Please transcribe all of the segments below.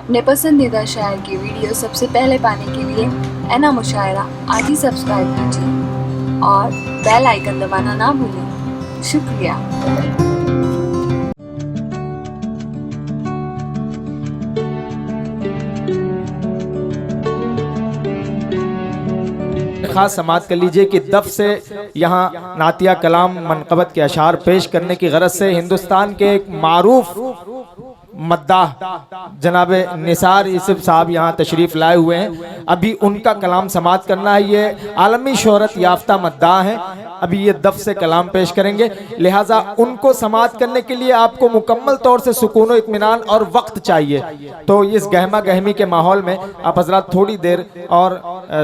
अपने पसंदीदा शायर की वीडियो सबसे पहले पाने के लिए एना मुशायरा आज ही सब्सक्राइब कीजिए और बेल आइकन दबाना ना भूलें। शुक्रिया। खास समात कर लीजिए कि दफ से यहाँ नातिया कलाम मनक़बत के अशार पेश करने की गरज से हिंदुस्तान के एक मारूफ मद्दाह जनाब निसार यूसुफ साहब यहाँ तशरीफ़ लाए हुए हैं। अभी उनका कलाम समात करना है। ये आलमी शोहरत याफ्ता मद्दाह हैं। अभी ये दफ से कलाम पेश करेंगे, लिहाजा उनको समात करने के लिए आपको मुकम्मल तौर से सुकून व इत्मीनान और वक्त चाहिए। तो इस गहमा गहमी के माहौल में आप हजरात थोड़ी देर और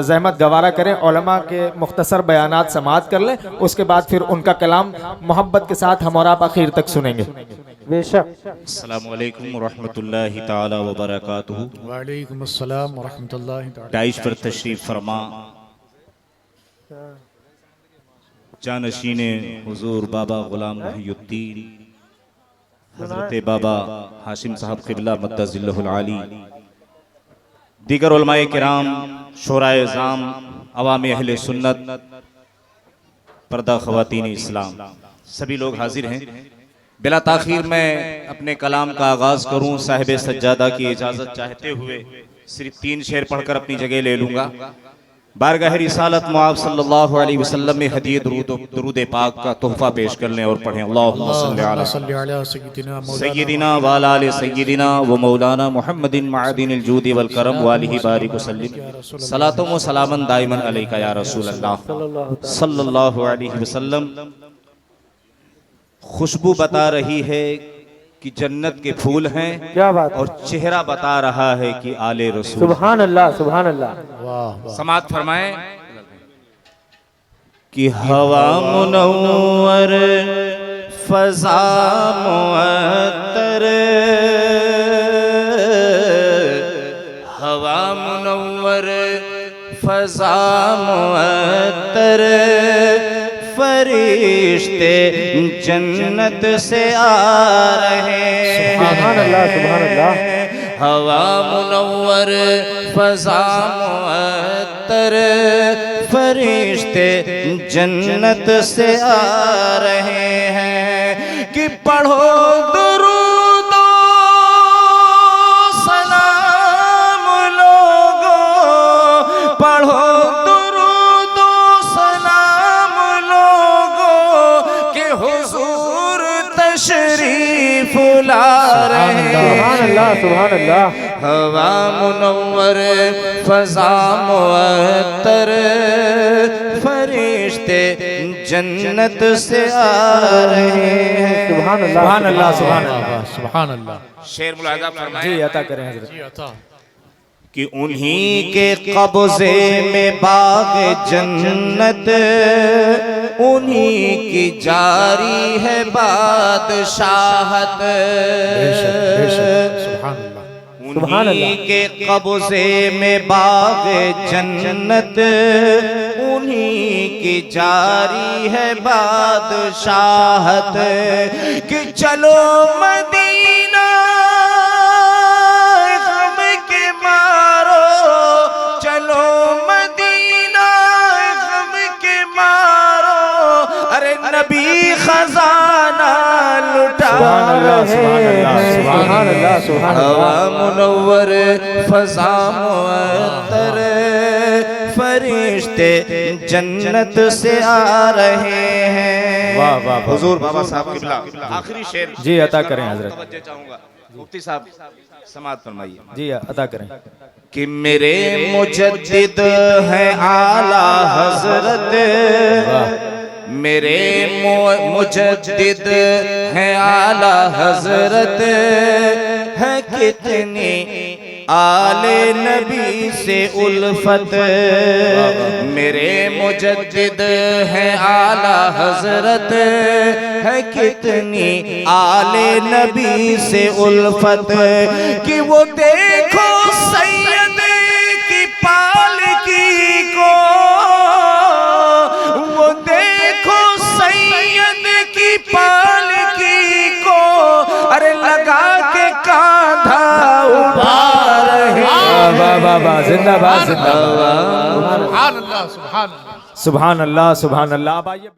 ज़हमत गवारा करें, उलमा के मुख्तसर बयानात समात कर लें, उसके बाद फिर उनका कलाम मोहब्बत के साथ हम और आप आखिर तक सुनेंगे। बेशक। अस्सलामु अलैकुम वरहमतुल्लाहि ताला व बरकातुहू। वालेकुम अस्सलाम व रहमतुल्लाहि ताला। डाइश पर तशरीफ फरमा जानशीने हुजूर बाबा गुलाम मुहियुद्दीन हजरत बाबा हाशिम साहब क़िबला मद्दज़िल्लहुल आली, दीगर उलमाए किराम, शोराए ज़ाम, अवाम अहले सुन्नत, पर्दा ख़वातीन इस्लाम, सभी लोग हाजिर हैं। बिला ताखीर मैं अपने कलाम का आगाज़ करूं साहिब सज्जादा की इजाज़त चाहते हुए सिर्फ 3 शेर पढ़कर अपनी जगह ले लूँगा। बारगाह रिसालत मुआब सल्लल्लाहु अलैहि वसल्लम में हदीय दुरूद पाक का तोहफा पेश कर लें और पढ़ें। अल्लाहुम्मा सल्ली अला सय्यिदिना व अला आलि सय्यिदिना व मौलाना मुहम्मदिन मअदिनिल जूदि वल करम व आलिहि बारिक वसल्लिम सलातो व सलामन दाइमन अलैका या रसूल अल्लाह सल्लल्लाहु अलैहि वसल्लम। खुशबू बता रही है कि जन्नत के फूल हैं, क्या बात, और चेहरा बता रहा है कि आले रसूल। सुभान अल्लाह, सुभान अल्लाह। वाह। समात फरमाएं कि हवा मुनव्वर फज़ा मुअत्तर, हवा मुनव्वर फज़ा मुअत्तर, फरिश्ते जन्नत से आ रहे हैं। सुभान अल्लाह, सुभान अल्लाह। हवा मुनव्वर फज़ा मुअत्तर, फरिश्ते जन्नत से आ रहे हैं कि पढ़ो दुरूद सलाम लोगो, पढ़ो दुरूद सलाम लोगो कि हुजूर तशरीफ ला रहे हैं। सुभान अल्लाह, सुभान अल्लाह। हवा मुनव्वर फज़ा मुअत्तर, फरिश्ते जन्नत से आ रहे हैं। सुभान अल्लाह, सुभान अल्लाह, सुभान अल्लाह, सुभान अल्लाह। शेर मुलाहिज़ा फरमाएं जी अता करें हजरत। जी अता। कि उन्हीं के कब्ज़े में बाग़ जन्नत, उन्हीं की जारी है बादशाहत। उन्हीं के कब्ज़े में बाग़ जन्नत, उन्हीं की जारी है बादशाहत। कि चलो मदीना गम के मारो, चलो मदीना गम के मारो, अरे नबी खजाना लुटा रहे हैं। सुभान अल्लाह, सुभान हवा अल्लाह। मुनव्वर फज़ा मुअत्तर, फरिश्ते जन्नत से आ रहे हैं। वाह वाह। हुजूर बाबा साहब क़िबला आखिरी शेर जी अता करें हजरत। तवज्जो चाहूंगा, मुफ्ती साहब समात फरमाइए जी अता करें। कि मेरे मुजद्दिद हैं आला हजरत, मेरे मुजद्दिद हैं आला हजरत, है कितनी आले नबी से उल्फत। मेरे मुजद्दिद हैं आला हजरत, है कितनी आले नबी से उल्फत। कि वो देखो सैयद की पालकी को, वो देखो सैयद की पालकी को, अरे लगा के कांधा उठा वाह वाह वाह, जिंदाबाद जिंदाबाद। सुभान अल्लाह सुभान अल्लाह। सुभान अल्लाह सुभान अल्लाह। अब आइए।